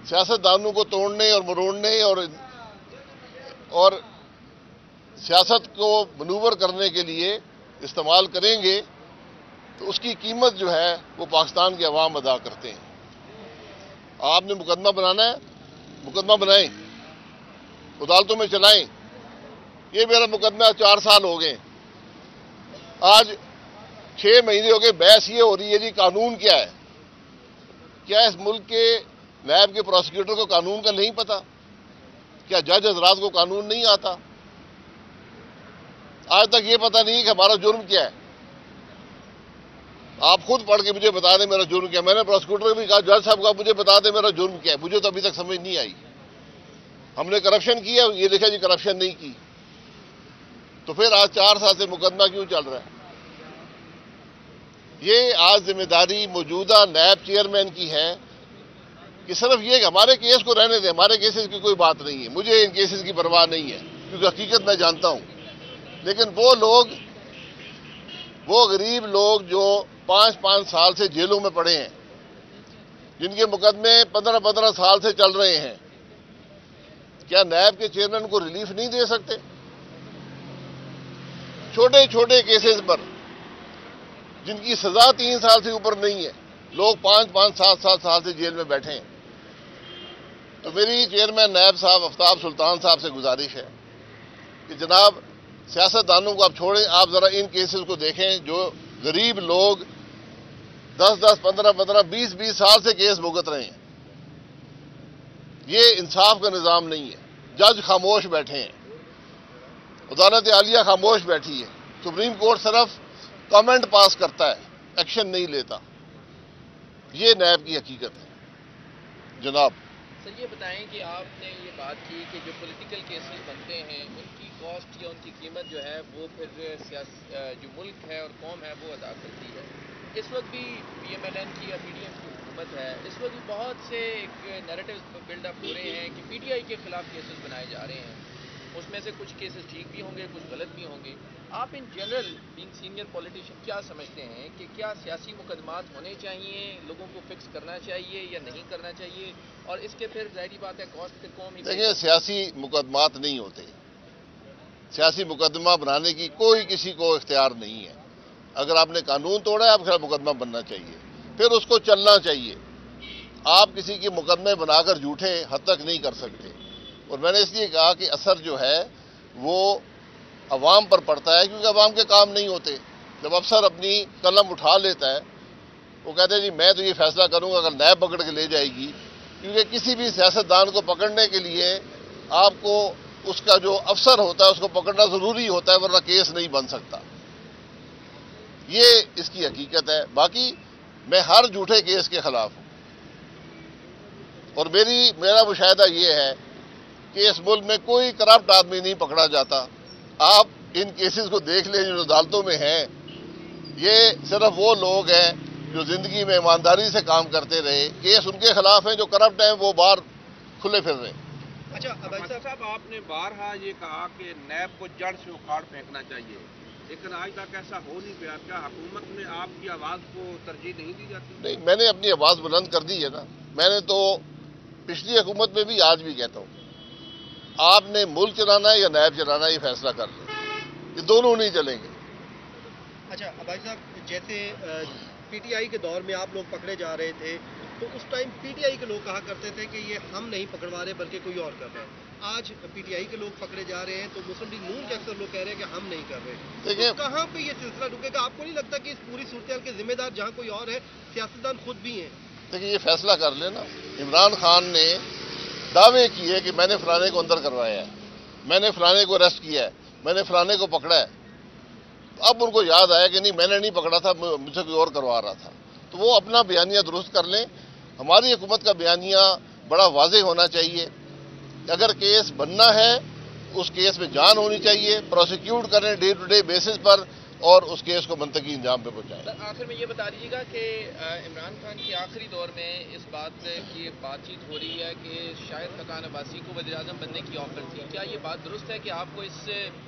سیاستدانوں کو توڑنے اور مروڑنے اور سیاست کو منور کرنے کے لیے استعمال کریں گے تو اس کی قیمت جو ہے وہ پاکستان کے عوام ادا کرتے ہیں۔ آپ نے مقدمہ بنانا ہے، مقدمہ بنائیں، عدالتوں میں چلائیں۔ یہ میرا مقدمہ 4 سال ہو گئے، آج 6 مہینے ہو گئے، بحث یہ ہو رہی ہے جی قانون کیا ہے؟ کیا اس ملک کے نیب کے پروسیکیوٹر کو قانون کا نہیں پتہ؟ کیا جج حضرات کو قانون نہیں آتا؟ آج تک یہ پتہ نہیں کہ ہمارا جرم کیا ہے۔ آپ خود پڑھ کے مجھے بتا دیں میرا جرم کیا ہے۔ میں نے پروسیکیوٹر کو بھی کہا، جج صاحب کا مجھے بتا دیں میرا جرم کیا ہے، مجھے تو ابھی تک سمجھ نہیں آئی۔ ہم نے کرپشن کیا، یہ لکھا جی کرپشن نہیں کی، تو پھر آج 4 سال سے مقدمہ کیوں چل رہا ہے؟ یہ آج ذمہ داری موجودہ نیب چیئرمین کی ہے کہ صرف یہ کہ ہمارے کیس کو رہنے دیں، ہمارے کیسز کی کوئی بات نہیں ہے، مجھے ان کیسز کی پرواہ نہیں ہے کیونکہ حقیقت میں جانتا ہوں۔ لیکن وہ غریب لوگ جو 5 سال سے جیلوں میں پڑے ہیں، جن کے مقدمے 15 سال سے چل رہے ہیں، کیا نیب کے چیئرمین کو ریلیف نہیں دے سکتے؟ چھوٹے کیسز پر جن کی سزا 3 سال سے اوپر نہیں ہے، لوگ 5-7 سال سے جیل میں بیٹھے ہیں۔ تو میری چیئرمین نیب صاحب آفتاب سلطان صاحب سے گزارش ہے کہ جناب سیاستدانوں کو آپ چھوڑیں، آپ ذرا ان کیسز کو دیکھیں جو غریب لوگ 10 15 20 سال سے کیس بھگت رہے ہیں۔ یہ انصاف کا نظام نہیں ہے۔ جج خاموش بیٹھے ہیں، عدالت عالیہ خاموش بیٹھی ہے، سپریم کورٹ صرف کامنٹ پاس کرتا ہے، ایکشن نہیں لیتا۔ یہ نیب کی حقیقت ہے جناب۔ سر یہ بتائیں کہ آپ نے یہ بات کی کہ جو پولیٹیکل کیسز بنتے ہیں ان کی کاسٹ یا ان کی قیمت جو ہے وہ پھر جو ملک ہے اور قوم ہے وہ ادا کرتی ہے۔ اس وقت بھی پی ایم ایل این کی یا پی ڈی ایم کی حکومت ہے، اس وقت بھی بہت سے نیریٹیوز بلڈ اپ ہو رہے ہیں کہ پی ٹی آئی کے خلاف کیسز بنائے جا رہے ہیں۔ اس میں سے کچھ کیسز ٹھیک بھی ہوں گے، کچھ غلط بھی ہوں گے۔ آپ in general being senior politician کیا سمجھتے ہیں کہ کیا سیاسی مقدمات ہونے چاہیے، لوگوں کو فکس کرنا چاہیے یا نہیں کرنا چاہیے؟ اور اس کے پھر ظاہری بات ہے کاسٹ پھر قوم ہی دیکھیں، سیاسی مقدمات نہیں ہوتے، سیاسی مقدمہ بنانے کی کوئی کسی کو اختیار نہیں ہے۔ اگر آپ نے قانون توڑا ہے، آپ کا مقدمہ بننا چاہیے، پھر اس کو چلنا چاہیے۔ آپ کسی کے مقدمے بنا کر جھوٹے حد تک نہیں کر سکتے۔ اور میں نے اس لیے کہا کہ اثر جو ہے وہ عوام پر پڑتا ہے، کیونکہ عوام کے کام نہیں ہوتے۔ جب افسر اپنی قلم اٹھا لیتا ہے، وہ کہتے ہیں جی میں تو یہ فیصلہ کروں گا، اگر نیب پکڑ کے لے جائے گی، کیونکہ کسی بھی سیاستدان کو پکڑنے کے لیے آپ کو اس کا جو افسر ہوتا ہے اس کو پکڑنا ضروری ہوتا ہے، ورنہ کیس نہیں بن سکتا۔ یہ اس کی حقیقت ہے۔ باقی میں ہر جھوٹے کیس کے خلاف ہوں، اور میرا مشاہدہ یہ ہے کہ اس ملک میں کوئی کرپٹ آدمی نہیں پکڑا جاتا۔ آپ ان کیسز کو دیکھ لیں جو عدالتوں میں ہیں، یہ صرف وہ لوگ ہیں جو زندگی میں ایمانداری سے کام کرتے رہے۔ کیس ان کے خلاف ہیں جو کرپٹ ہیں، وہ باہر کھلے پھر رہے ہیں۔ اچھا عباس صاحب، آپ نے بارہا یہ کہا کہ نیب کو جڑ سے اکھاڑ پھینکنا چاہیے، لیکن آج تک ایسا ہو نہیں پایا۔ کیا حکومت میں آپ کی آواز کو ترجیح نہیں دی جاتی؟ نہیں، میں نے اپنی آواز بلند کر دی ہے نا۔ میں نے تو پچھلی حکومت میں بھی، آج بھی کہتا ہوں، آپ نے ملک چلانا ہے یا نیب چلانا ہے، یہ فیصلہ کر لیں، یہ دونوں نہیں چلیں گے۔ اچھا عباس صاحب، جیسے پی ٹی آئی کے دور میں آپ لوگ پکڑے جا رہے تھے تو اس ٹائم پی ٹی آئی کے لوگ کہا کرتے تھے کہ یہ ہم نہیں پکڑوا رہے بلکہ کوئی اور کر رہا ہے۔ آج پی ٹی آئی کے لوگ پکڑے جا رہے ہیں تو مسلم لیگ نون کے اکثر لوگ کہہ رہے ہیں کہ ہم نہیں کر رہے۔ دیکھیں، کہاں پہ یہ سلسلہ رکے گا؟ آپ کو نہیں لگتا کہ اس پوری صورتحال کے ذمہ دار جہاں کوئی اور ہے، سیاستدان خود بھی ہیں؟ دیکھیں، یہ فیصلہ کر لینا۔ عمران خان نے دعوے کیے کہ میں نے فلانے کو اندر کروایا ہے، میں نے فلانے کو اریسٹ کیا ہے، میں نے فلانے کو پکڑا ہے۔ اب ان کو یاد آیا کہ نہیں، میں نے نہیں پکڑا تھا، مجھ سے کوئی اور کروا رہا تھا، تو وہ اپنا بیانیہ درست کر لیں۔ ہماری حکومت کا بیانیہ بڑا واضح ہونا چاہیے۔ اگر کیس بننا ہے، اس کیس میں جان ہونی چاہیے، پروسیکیوٹ کریں ڈے ٹو ڈے بیسس پر، اور اس کیس کو منطقی انجام پہ پہنچائیں۔ سر آخر میں یہ بتا دیجیے گا کہ عمران خان کے آخری دور میں اس بات کی بات چیت ہو رہی ہے کہ شاید خاقان عباسی کو وزیر اعظم بننے کی آفر تھی، کیا یہ بات درست ہے کہ آپ کو اس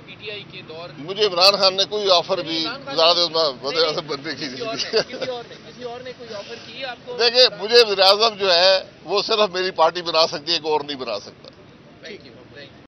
پی ٹی آئی کے دور مجھے عمران خان نے کوئی آفر بھی وزیر اعظم بننے کی کسی اور نے کوئی آفر کی آپ کو؟ دیکھیں مجھے وزیر اعظم جو ہے وہ صرف میری پارٹی بنا سکتی ہے، کوئی اور نہیں بنا سکتا۔ Thank you.